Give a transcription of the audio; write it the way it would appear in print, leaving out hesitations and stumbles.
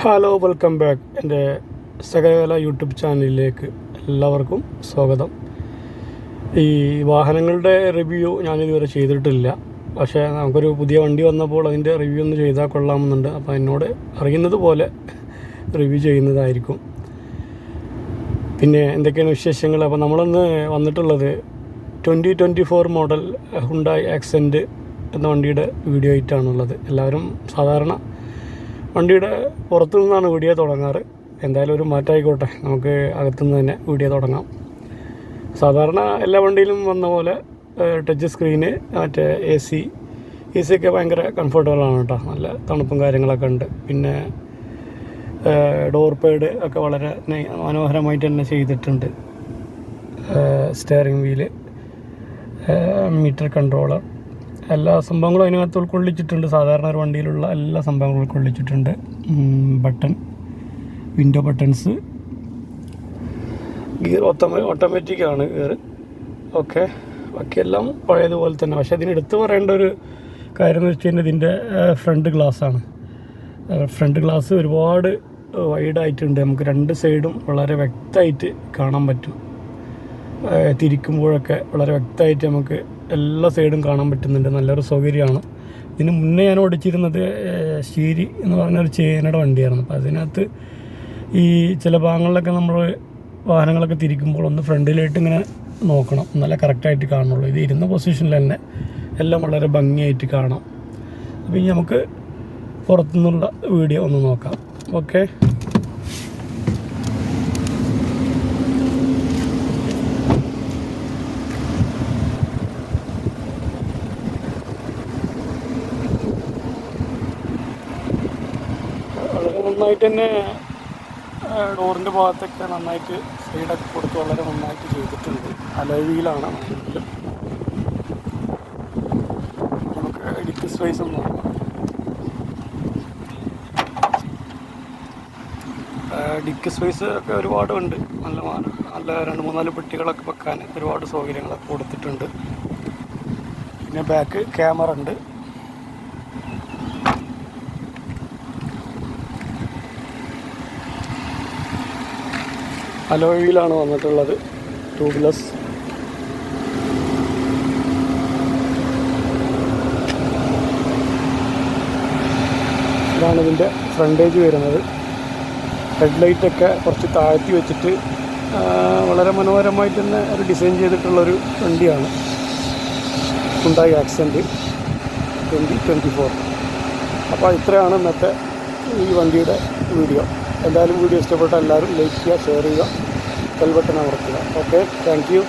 Hello, welcome back. എൻ്റെ സകലകല YouTube ചാനലിലേക്ക് എല്ലാവർക്കും സ്വാഗതം. ഈ വാഹനങ്ങളുടെ റിവ്യൂ ഞാനിതുവരെ ചെയ്തിട്ടില്ല. പക്ഷേ നമുക്കൊരു പുതിയ വണ്ടി വന്നപ്പോൾ അതിൻ്റെ റിവ്യൂ ഒന്ന് ചെയ്താൽ കൊള്ളാമെന്നുണ്ട്. അപ്പോൾ എന്നോട് അറിയുന്നത് പോലെ റിവ്യൂ ചെയ്യുന്നതായിരിക്കും. പിന്നെ എന്തൊക്കെയാണ് വിശേഷങ്ങൾ? അപ്പോൾ നമ്മളൊന്ന് വന്നിട്ടുള്ളത് 2024 മോഡൽ ഹുണ്ടായി ആക്സെൻറ്റ് എന്ന വണ്ടിയുടെ വീഡിയോ ആയിട്ടാണുള്ളത്. എല്ലാവരും സാധാരണ വണ്ടിയുടെ പുറത്തു നിന്നാണ് വീഡിയോ തുടങ്ങാറ്. എന്തായാലും ഒരു മാറ്റമായിക്കോട്ടെ, നമുക്ക് അകത്തുനിന്ന് തന്നെ വീഡിയോ തുടങ്ങാം. സാധാരണ എല്ലാ വണ്ടിയിലും വന്ന പോലെ ടച്ച് സ്ക്രീന്, മറ്റേ എ സി ഒക്കെ ഭയങ്കര കംഫർട്ടബിളാണ് കേട്ടോ. നല്ല തണുപ്പും കാര്യങ്ങളൊക്കെ ഉണ്ട്. പിന്നെ ഡോർ പേഡ് ഒക്കെ വളരെ മനോഹരമായിട്ട് തന്നെ ചെയ്തിട്ടുണ്ട്. സ്റ്റെയറിംഗ് വീല്, മീറ്റർ കൺട്രോളർ, എല്ലാ സംഭവങ്ങളും അതിനകത്ത് ഉൾക്കൊള്ളിച്ചിട്ടുണ്ട്. സാധാരണ ഒരു വണ്ടിയിലുള്ള എല്ലാ സംഭവങ്ങളും ഉൾക്കൊള്ളിച്ചിട്ടുണ്ട്. ബട്ടൺ, വിൻഡോ ബട്ടൺസ്, ഗിയർ ഓട്ടോമാറ്റിക്കാണ് ഗിയർ. ഓക്കെ, ബാക്കിയെല്ലാം പഴയതുപോലെ തന്നെ. പക്ഷേ അതിന് എടുത്തു പറയേണ്ട ഒരു കാര്യം എന്ന് വെച്ച് കഴിഞ്ഞാൽ ഇതിൻ്റെ ഫ്രണ്ട് ഗ്ലാസ്സാണ്. ഫ്രണ്ട് ഗ്ലാസ് ഒരുപാട് വൈഡായിട്ടുണ്ട്. നമുക്ക് രണ്ട് സൈഡും വളരെ വ്യക്തമായിട്ട് കാണാൻ പറ്റും. തിരിക്കുമ്പോഴൊക്കെ വളരെ വ്യക്തമായിട്ട് നമുക്ക് എല്ലാ സൈഡും കാണാൻ പറ്റുന്നുണ്ട്. നല്ലൊരു സൗകര്യമാണ്. ഇതിന് മുന്നേ ഞാൻ ഓടിച്ചിരുന്നത് ശീരി എന്ന് പറഞ്ഞൊരു ചേനയുടെ വണ്ടിയായിരുന്നു. അപ്പോൾ അതിനകത്ത് ഈ ചില ഭാഗങ്ങളിലൊക്കെ നമ്മൾ വാഹനങ്ങളൊക്കെ തിരിക്കുമ്പോൾ ഒന്ന് ഫ്രണ്ടിലായിട്ട് ഇങ്ങനെ നോക്കണം, നല്ല കറക്റ്റായിട്ട് കാണുള്ളൂ. ഇത് ഇരുന്ന പൊസിഷനിൽ തന്നെ എല്ലാം വളരെ ഭംഗിയായിട്ട് കാണാം. അപ്പോൾ ഇനി നമുക്ക് പുറത്തുനിന്നുള്ള വീഡിയോ ഒന്ന് നോക്കാം. ഓക്കെ, നന്നായിട്ട് തന്നെ ഡോറിൻ്റെ ഭാഗത്തൊക്കെ നന്നായിട്ട് സൈഡൊക്കെ കൊടുത്ത് വളരെ നന്നായിട്ട് ചെയ്തിട്ടുണ്ട്. അലോയ് വീലാണ്. നമുക്ക് ഡിസ്ക് സ്പേസ് ഒന്ന് നോക്കാം. ഡിസ്ക് സ്പേസ് ഒക്കെ ഒരുപാട് ഉണ്ട്. നല്ല 2-3-4 പെട്ടികളൊക്കെ വെക്കാൻ ഒരുപാട് സൗകര്യങ്ങളൊക്കെ കൊടുത്തിട്ടുണ്ട്. പിന്നെ ബാക്ക് ക്യാമറ ഉണ്ട്. അലോയ് വീലാണ് വന്നിട്ടുള്ളത്, ട്യൂബ്ലെസ്. ഇതാണ് ഇതിൻ്റെ ഫ്രണ്ടേജ് വരുന്നത്. ഹെഡ്ലൈറ്റൊക്കെ കുറച്ച് താഴ്ത്തി വെച്ചിട്ട് വളരെ മനോഹരമായിട്ട് തന്നെ ഒരു ഡിസൈൻ ചെയ്തിട്ടുള്ളൊരു വണ്ടിയാണ് ഹുണ്ടായി ആക്സെൻറ്റ് 2024. അപ്പോൾ ഇത്രയാണ് ഇന്നത്തെ ഈ വണ്ടിയുടെ വീഡിയോ. എന്തായാലും വീഡിയോ ഇഷ്ടപ്പെട്ട എല്ലാവരും ലൈക്ക് ചെയ്യുക, ഷെയർ ചെയ്യുക, ബെൽ ബട്ടൺ അമർത്തുക. Okay, thank you.